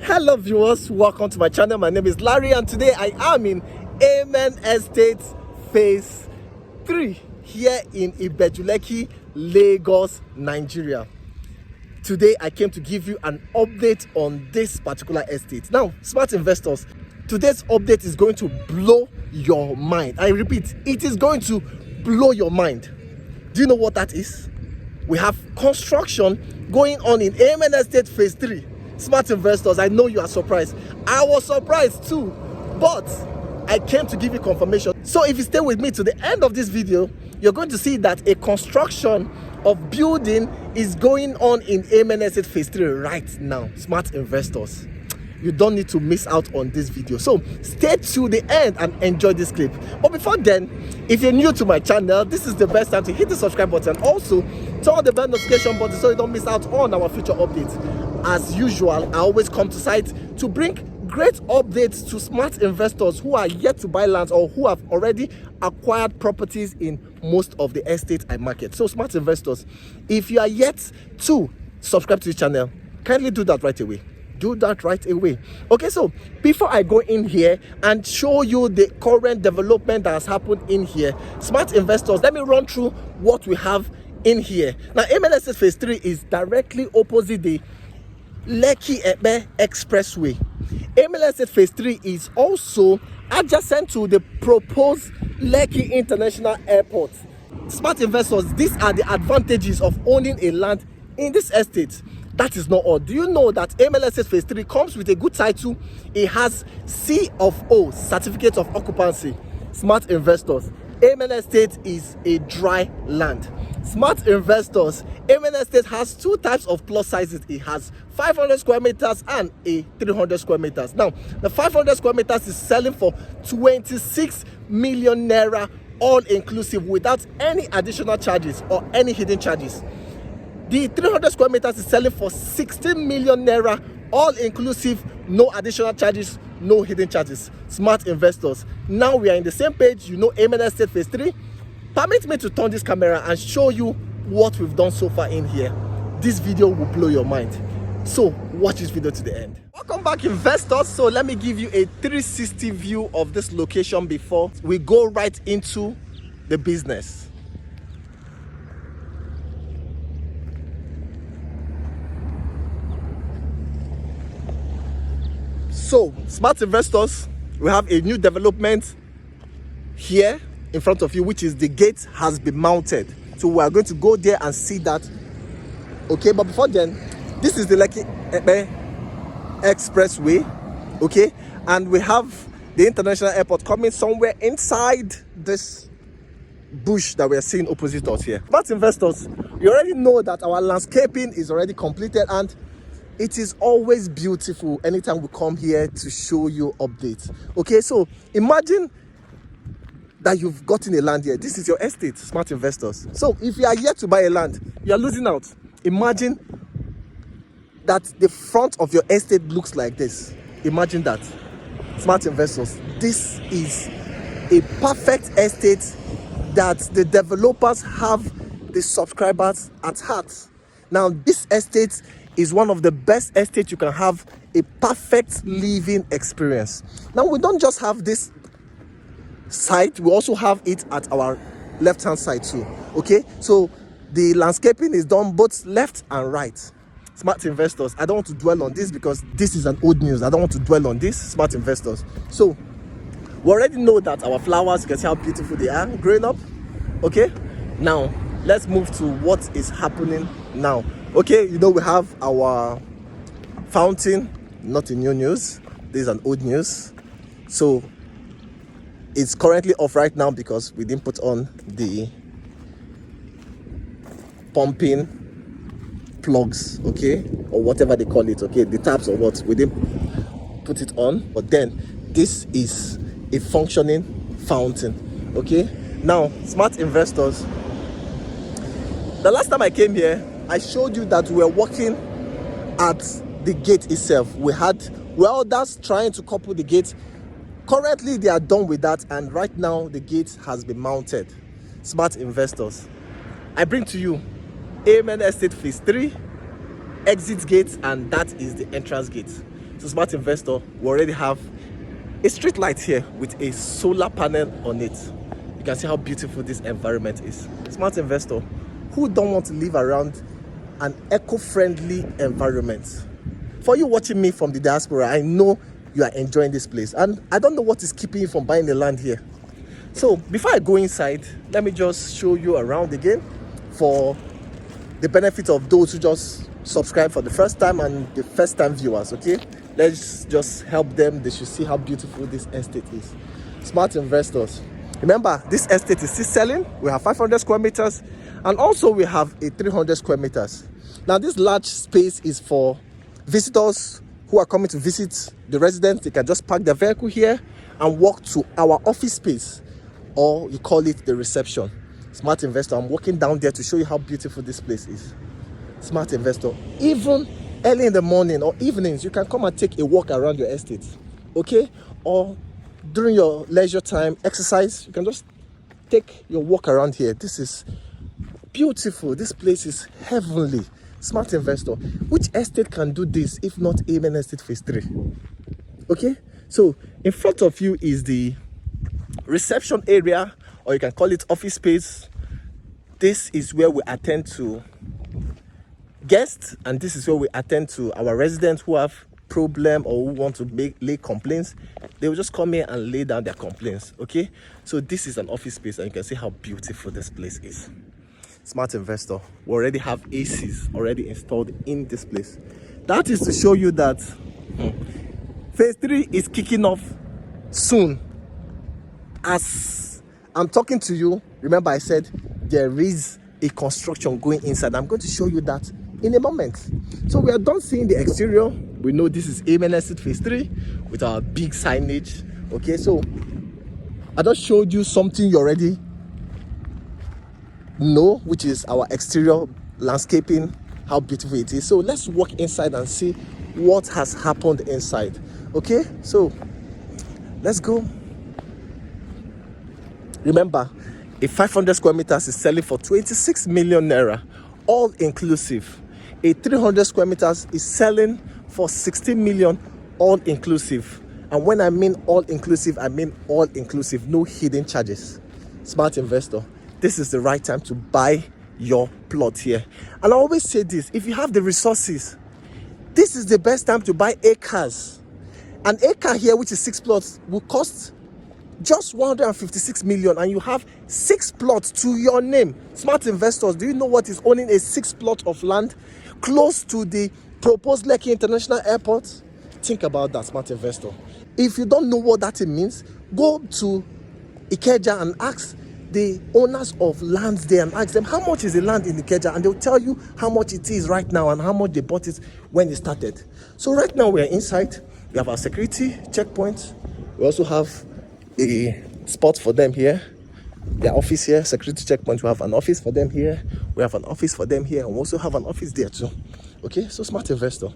Hello viewers, welcome to my channel. My name is Larry and today I am in Amen Estate Phase 3 here in Ibeju Lekki, Lagos, Nigeria. Today I came to give you an update on this particular estate. Now, smart investors, today's update is going to blow your mind. I repeat, it is going to blow your mind. Do you know what that is? We have construction going on in Amen Estate Phase 3. Smart investors, I know you are surprised. I was surprised too, but I came to give you confirmation. So if you stay with me to the end of this video, you're going to see that a construction of building is going on in Amen Estate Phase 3 right now. Smart investors, you don't need to miss out on this video. So stay to the end and enjoy this clip. But before then, if you're new to my channel, this is the best time to hit the subscribe button. Also, turn on the bell notification button so you don't miss out on our future updates. As usual, I always come to site to bring great updates to smart investors who are yet to buy lands or who have already acquired properties in most of the estate I market. So smart investors, if you are yet to subscribe to the channel, kindly do that right away. Do that right away. Okay, so before I go in here and show you the current development that has happened in here, smart investors, let me run through what we have in here. Now, Amen Estate Phase 3 is directly opposite the Lekki Epe Expressway. Amen Estate Phase 3 is also adjacent to the proposed Lekki International Airport. Smart investors, these are the advantages of owning a land in this estate. That is not all. Do you know that Amen Estate Phase 3 comes with a good title? It has C of O, Certificate of Occupancy. Smart investors, Amen Estate is a dry land. Smart investors, Amen Estate has two types of plot sizes. It has 500 square meters and a 300 square meters. Now, the 500 square meters is selling for 26 million naira, all inclusive, without any additional charges or any hidden charges. The 300 square meters is selling for 16 million naira, all inclusive, no additional charges, no hidden charges. Smart investors, now we are in the same page. You know Amen Estate Phase 3. Permit me to turn this camera and show you what we've done so far in here. This video will blow your mind. So watch this video to the end. Welcome back, investors. So let me give you a 360 view of this location before we go right into the business. So, smart investors, we have a new development here in front of you, which is the gate has been mounted. So we are going to go there and see that. Okay, but before then, this is the Lekki Epe Expressway. Okay, and we have the international airport coming somewhere inside this bush that we are seeing opposite us here. Smart investors, you already know that our landscaping is already completed and it is always beautiful anytime we come here to show you updates. Okay, so imagine that you've gotten a land here. This is your estate, smart investors. So if you are yet to buy a land, you are losing out. Imagine that the front of your estate looks like this. Imagine that, smart investors. This is a perfect estate that the developers have the subscribers at heart. Now, this estate is one of the best estates you can have a perfect living experience. Now, we don't just have this side, we also have it at our left hand side too. Okay, so the landscaping is done both left and right. Smart investors, I don't want to dwell on this because this is an old news. I don't want to dwell on this, smart investors. So we already know that our flowers, you can see how beautiful they are growing up. Okay, now let's move to what is happening now. Okay, you know we have our fountain, not a new news, this is an old news. So it's currently off right now because we didn't put on the pumping plugs, okay, or whatever they call it, okay, the taps or what, we didn't put it on. But then this is a functioning fountain. Okay, now smart investors, the last time I came here I showed you that we were working at the gate itself. We had welders trying to couple the gate. Currently they are done with that and right now the gate has been mounted. Smart investors, I bring to you Amen Estate Phase 3 exit gate, and that is the entrance gate. to smart investor, we already have a street light here with a solar panel on it. You can see how beautiful this environment is. Smart investor, who don't want to live around an eco-friendly environment? For you watching me from the diaspora, I know you are enjoying this place, and I don't know what is keeping you from buying the land here. So before I go inside, let me just show you around again for the benefit of those who just subscribe for the first time and the first time viewers. Okay, let's just help them. They should see how beautiful this estate is. Smart investors, remember this estate is still selling. We have 500 square meters, and also we have a 300 square meters. Now this large space is for visitors who are coming to visit the residence. They can just park their vehicle here and walk to our office space, or you call it the reception. Smart investor, I'm walking down there to show you how beautiful this place is. Smart investor, even early in the morning or evenings, you can come and take a walk around your estate, okay? Or during your leisure time, exercise, you can just take your walk around here. This is beautiful. This place is heavenly. Smart investor, which estate can do this if not Amen Estate Phase 3? Okay, so in front of you is the reception area, or you can call it office space. This is where we attend to guests, and this is where we attend to our residents who have problem or who want to lay complaints. They will just come here and lay down their complaints. Okay, so this is an office space, and you can see how beautiful this place is. Smart investor, we already have ACs already installed in this place. That is to show you that Phase 3 is kicking off soon. As I'm talking to you, remember I said there is a construction going inside. I'm going to show you that in a moment. So we are done seeing the exterior. We know this is Amen Estate Phase 3 with our big signage. Okay, so I just showed you something you already know, which is our exterior landscaping, how beautiful it is. So let's walk inside and see what has happened inside. Okay, so let's go. Remember, a 500 square meters is selling for 26 million naira, all inclusive. A 300 square meters is selling for 16 million, all inclusive. And when I mean all inclusive, I mean all inclusive, no hidden charges. Smart investor, this is the right time to buy your plot here. And I always say this, if you have the resources, this is the best time to buy acres. An acre here, which is 6 plots, will cost just 156 million, and you have 6 plots to your name. Smart investors, do you know what is owning a 6 plot of land close to the proposed Lekki International Airport? Think about that, smart investor. If you don't know what that means, go to Ikeja and ask the owners of lands there and ask them how much is the land in Ikeja, and they'll tell you how much it is right now and how much they bought it when it started. So right now we're inside. We have our security checkpoint. We also have a spot for them here, their office here, security checkpoint. We have an office for them here, we have an office for them here, and we also have an office there too. Okay, so smart investor,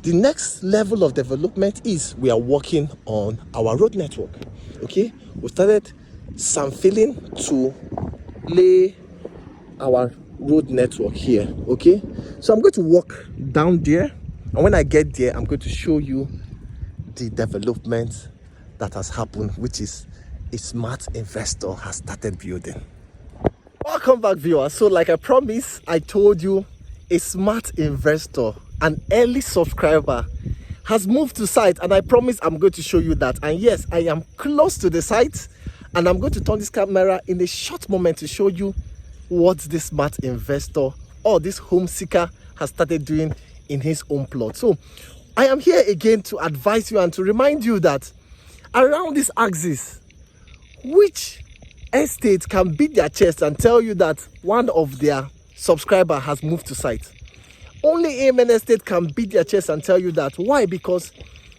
the next level of development is we are working on our road network. Okay, we started some filling to lay our road network here. Okay, so I'm going to walk down there, and when I get there, I'm going to show you the development that has happened, which is a smart investor has started building. Welcome back, viewers. So like I promised, I told you a smart investor, an early subscriber, has moved to site, and I promise I'm going to show you that. And yes, I am close to the site, and I'm going to turn this camera in a short moment to show you what this smart investor or this home seeker has started doing in his own plot. So I am here again to advise you and to remind you that around this axis, which estate can beat their chest and tell you that one of their subscriber has moved to site? Only Amen Estate can beat their chest and tell you that. Why? Because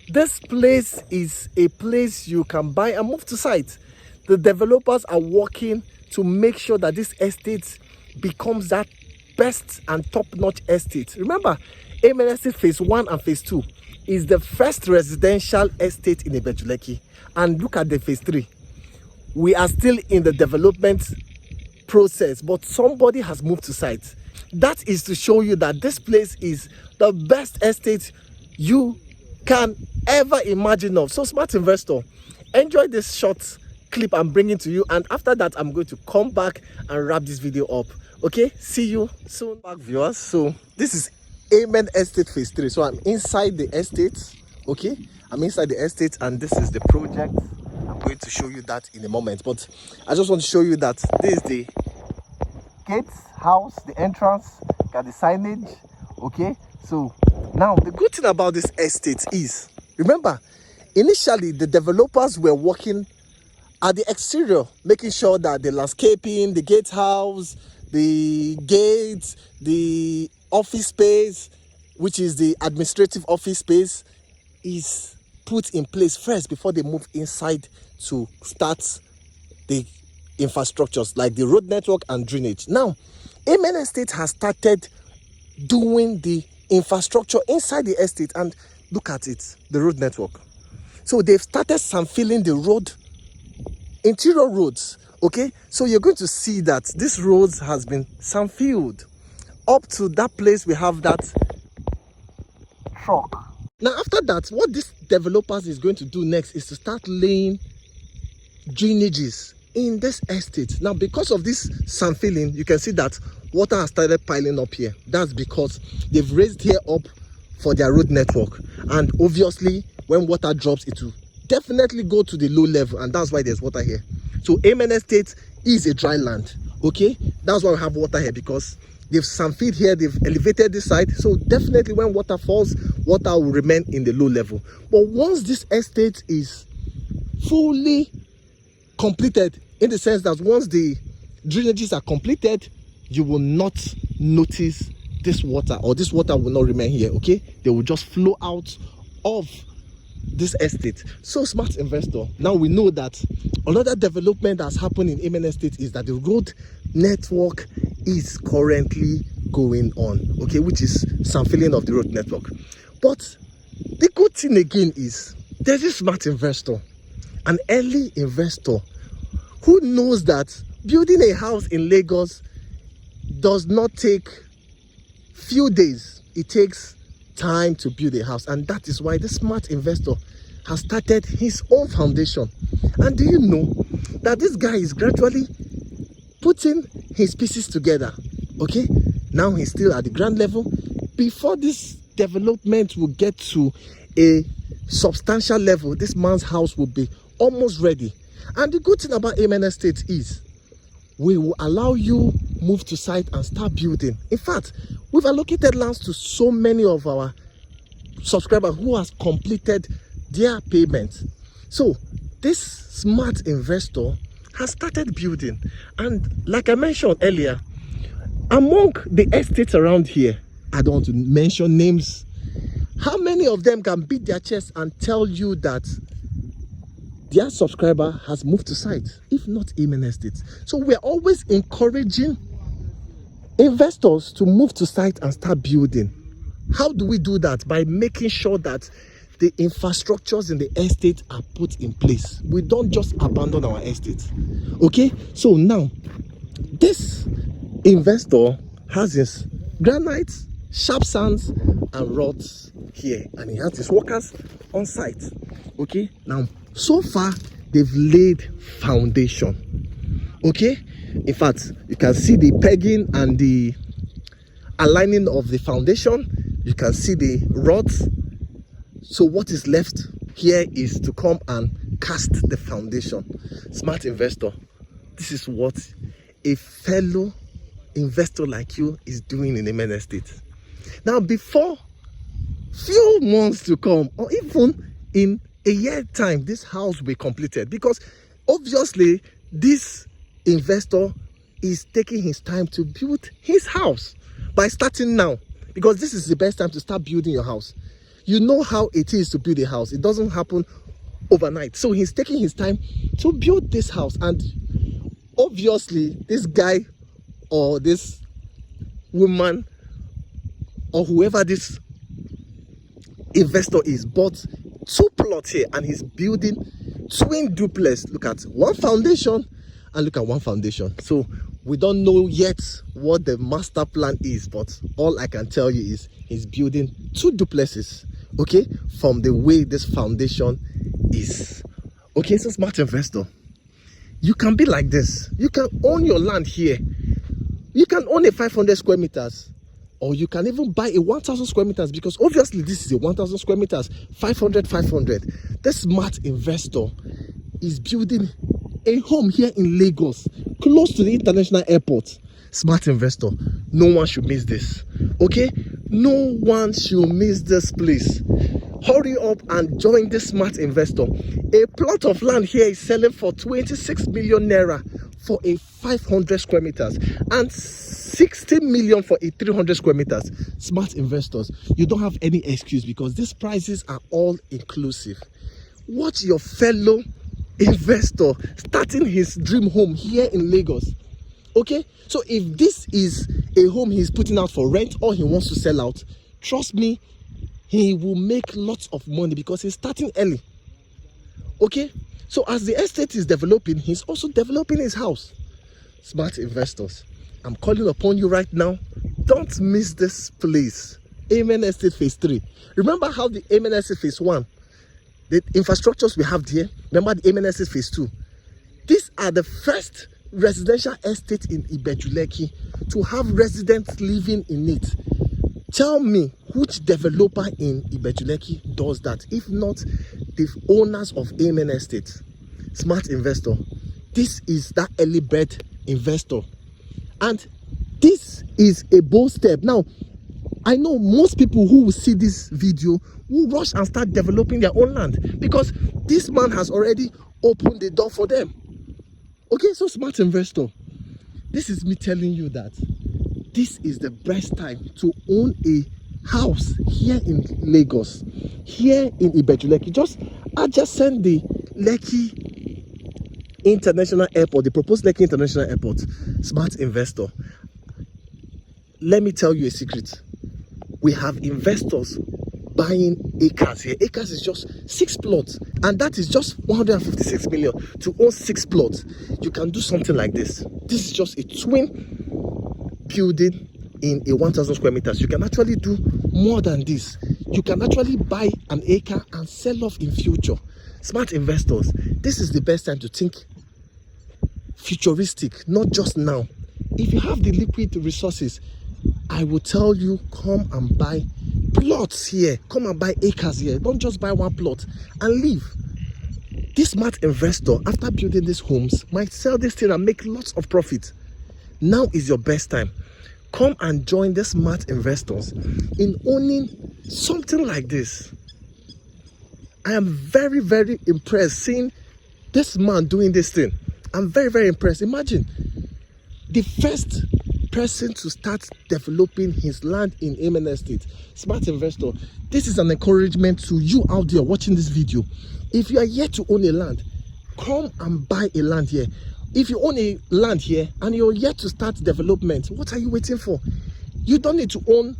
this place is a place you can buy and move to site. The developers are working to make sure that this estate becomes that best and top-notch estate. Remember, Amen Estate Phase 1 and Phase 2 is the first residential estate in Ibeju Lekki. And look at the Phase 3. We are still in the development process, but somebody has moved to site. That is to show you that this place is the best estate you can ever imagine of. So smart investor, enjoy this short clip I'm bringing to you, and after that I'm going to come back and wrap this video up. Okay, see you soon back, viewers. So this is Amen Estate phase 3. So I'm inside the estate. Okay, I'm inside the estate, and this is the project. I'm going to show you that in a moment, but I just want to show you that this is the gate, house, the entrance, got the signage. Okay, so now the good thing about this estate is, remember, initially the developers were working at the exterior, making sure that the landscaping, the gatehouse, the gates, the office space, which is the administrative office space, is put in place first before they move inside to start the infrastructures like the road network and drainage. Now, Amen Estate has started doing the infrastructure inside the estate, and look at it, the road network. So they've started filling the road, interior roads. Okay, so you're going to see that this roads has been filled up to that place. We have that truck. Now after that, what this developers is going to do next is to start laying drainages in this estate. Now because of this sand filling, you can see that water has started piling up here. That's because they've raised here up for their road network, and obviously when water drops, it will definitely go to the low level, and that's why there's water here. So Amen Estate is a dry land. Okay, that's why we have water here, because they've sand filled here, they've elevated this side, so definitely when water falls, water will remain in the low level. But once this estate is fully completed, in the sense that once the drainages are completed, you will not notice this water, or this water will not remain here. Okay, they will just flow out of this estate. So smart investor, now we know that another development that's happened in Amen Estate is that the road network is currently going on, okay, which is some filling of the road network. But the good thing again is there's a smart investor, an early investor, who knows that building a house in Lagos does not take few days. It takes time to build a house, and that is why the smart investor has started his own foundation. And do you know that this guy is gradually putting his pieces together? Okay, now he's still at the ground level. Before this development will get to a substantial level, this man's house will be almost ready. And the good thing about Amen Estate is we will allow you move to site and start building. In fact, we've allocated lands to so many of our subscribers who has completed their payments. So this smart investor has started building, and like I mentioned earlier, among the estates around here, I don't want to mention names, how many of them can beat their chest and tell you that their subscriber has moved to site, if not Amen Estate? So we're always encouraging investors to move to site and start building. How do we do that? By making sure that the infrastructures in the estate are put in place. We don't just abandon our estate. Okay, so now this investor has his granite, sharp sands and rods here, and he has his workers on site. Okay, now so far they've laid foundation. Okay, in fact you can see the pegging and the aligning of the foundation. You can see the rods. So what is left here is to come and cast the foundation. Smart investor, this is what a fellow investor like you is doing in Amen Estate. Now before few months to come, or even in a year time, this house will be completed, because obviously this investor is taking his time to build his house by starting now, because this is the best time to start building your house. You know how it is to build a house. It doesn't happen overnight. So he's taking his time to build this house, and obviously this guy or this woman or whoever this investor is bought 2 plots here, and he's building twin duplex. Look at one foundation and look at one foundation. So we don't know yet what the master plan is, but all I can tell you is he's building 2 duplexes. okay, from the way this foundation is. Okay, so smart investor, you can be like this. You can own your land here. You can own a 500 square meters, or you can even buy a 1,000 square meters, because obviously this is a 1,000 square meters, 500. This smart investor is building a home here in Lagos, close to the international airport. Smart investor, no one should miss this. Okay, no one should miss this place. Hurry up and join this smart investor. A plot of land here is selling for 26 million naira for a 500 square meters and 60 million for a 300 square meters. Smart investors, you don't have any excuse, because these prices are all inclusive. Watch your fellow investor starting his dream home here in Lagos. Okay, so if this is a home he's putting out for rent or he wants to sell out, trust me, he will make lots of money, because he's starting early. Okay, so as the estate is developing, he's also developing his house. Smart investors, I'm calling upon you right now. Don't miss this place. Amen Estate Phase 3. Remember how the Amen Estate Phase 1, the infrastructures we have there, remember the Amen Estate Phase 2. These are the first residential estate in Ibeju Lekki to have residents living in it. Tell me which developer in Ibeju Lekki does that, if not the owners of Amen Estate. Smart investor, this is that early bird investor, and this is a bold step. Now, I know most people who will see this video will rush and start developing their own land, because this man has already opened the door for them. Okay, so smart investor, this is me telling you that this is the best time to own a house here in Lagos, here in Ibeju Lekki, just adjacent the Lekki International Airport, the proposed Lekki International Airport. Smart investor, let me tell you a secret. We have investors buying acres here. Acres is just 6 plots, and that is just 156 million to own 6 plots. You can do something like this. This is just a twin building in a 1,000 square meters. You can actually do more than this. You can actually buy an acre and sell off in future. Smart investors, this is the best time to think futuristic, not just now. If you have the liquid resources, I will tell you, come and buy plots here. Come and buy acres here. Don't just buy one plot and leave. This smart investor, after building these homes, might sell this thing and make lots of profit. Now is your best time. Come and join the smart investors in owning something like this. I am very, very impressed seeing this man doing this thing. I'm very, very impressed. Imagine, the first person to start developing his land in Amen Estate. Smart investor, this is an encouragement to you out there watching this video. If you are yet to own a land, come and buy a land here. If you own a land here and you're yet to start development, what are you waiting for? You don't need to own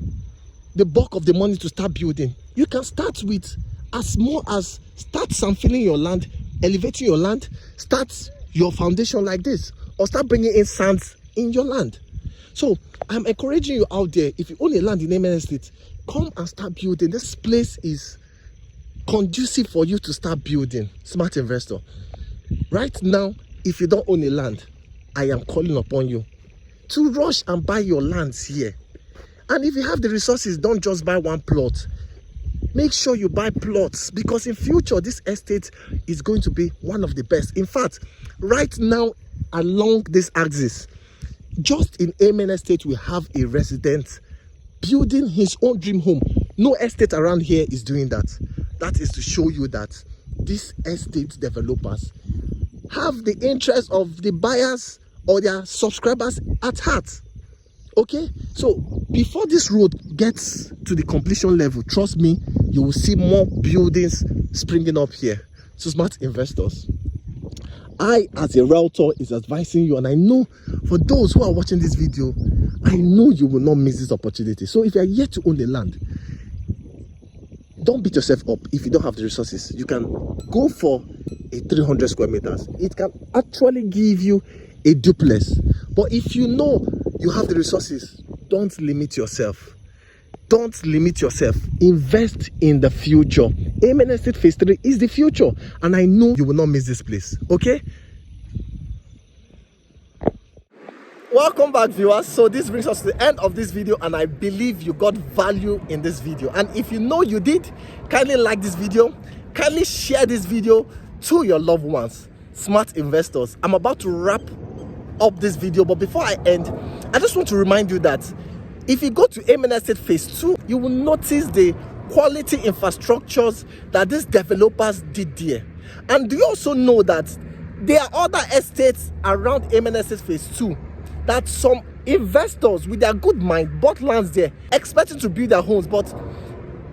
the bulk of the money to start building. You can start with as small as start sampling your land, elevating your land, start your foundation like this, or start bringing in sands in your land. So I'm encouraging you out there, if you own a land in Amen Estate, come and start building. This place is conducive for you to start building. Smart investor, right now, if you don't own a land, I am calling upon you to rush and buy your lands here. And if you have the resources, don't just buy one plot. Make sure you buy plots, because in future this estate is going to be one of the best. In fact, right now along this axis, just in Amen Estate, we have a resident building his own dream home. No estate around here is doing that. That is to show you that these estate developers have the interest of the buyers or their subscribers at heart. Okay, so before this road gets to the completion level, trust me, you will see more buildings springing up here. So smart investors, I as a realtor is advising you, and I know for those who are watching this video, I know you will not miss this opportunity. So if you are yet to own the land, don't beat yourself up if you don't have the resources. You can go for a 300 square meters. It can actually give you a duplex. But if you know you have the resources, don't limit yourself. Don't limit yourself. Invest in the future. Amen Estate Phase 3 is the future, and I know you will not miss this place. Okay? Welcome back, viewers. So this brings us to the end of this video, and I believe you got value in this video. And if you know you did, kindly like this video, kindly share this video to your loved ones, smart investors. I'm about to wrap up this video, but before I end, I just want to remind you that if you go to Amen Estate Phase 2, you will notice the quality infrastructures that these developers did there. And do you also know that there are other estates around Amen Estate Phase 2 that some investors with their good mind bought lands there expecting to build their homes, but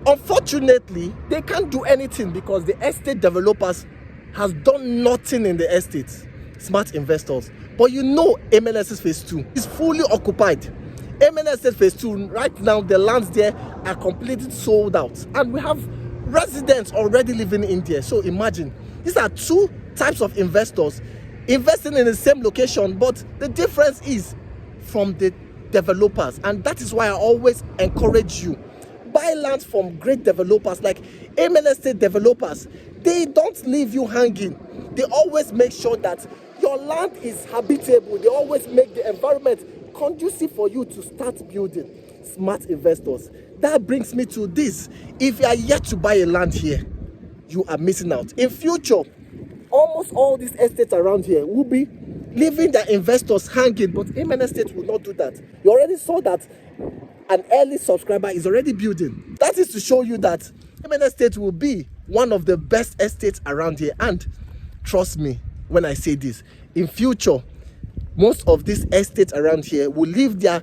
unfortunately they can't do anything because the estate developers has done nothing in the estate. Smart investors. But you know, Amen Estate Phase 2 is fully occupied. Amen Estate Phase 2, right now the lands there are completely sold out, and we have residents already living in there. So imagine, these are two types of investors investing in the same location, but the difference is from the developers. And that is why I always encourage you, buy land from great developers like Amen Estate developers. They don't leave you hanging. They always make sure that your land is habitable. They always make the environment conducive for you to start building. Smart investors. That brings me to this: if you are yet to buy a land here, you are missing out. In future, almost all these estates around here will be leaving their investors hanging, but Amen Estate will not do that. You already saw that an early subscriber is already building. That is to show you that Amen Estate will be one of the best estates around here. And trust me when I say this, in future, most of these estates around here will leave their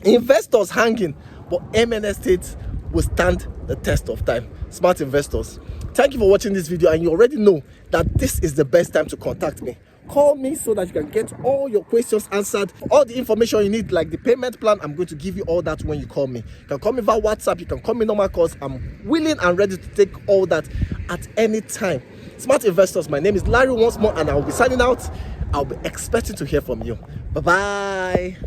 investors hanging, but Amen Estate will stand the test of time. Smart investors, thank you for watching this video, and you already know that this is the best time to contact me. Call me so that you can get all your questions answered. All the information you need, like the payment plan, I'm going to give you all that when you call me. You can call me via WhatsApp, you can call me normal calls. I'm willing and ready to take all that at any time. Smart investors, my name is Larry once more, and I'll be signing out. I'll be expecting to hear from you. Bye-bye.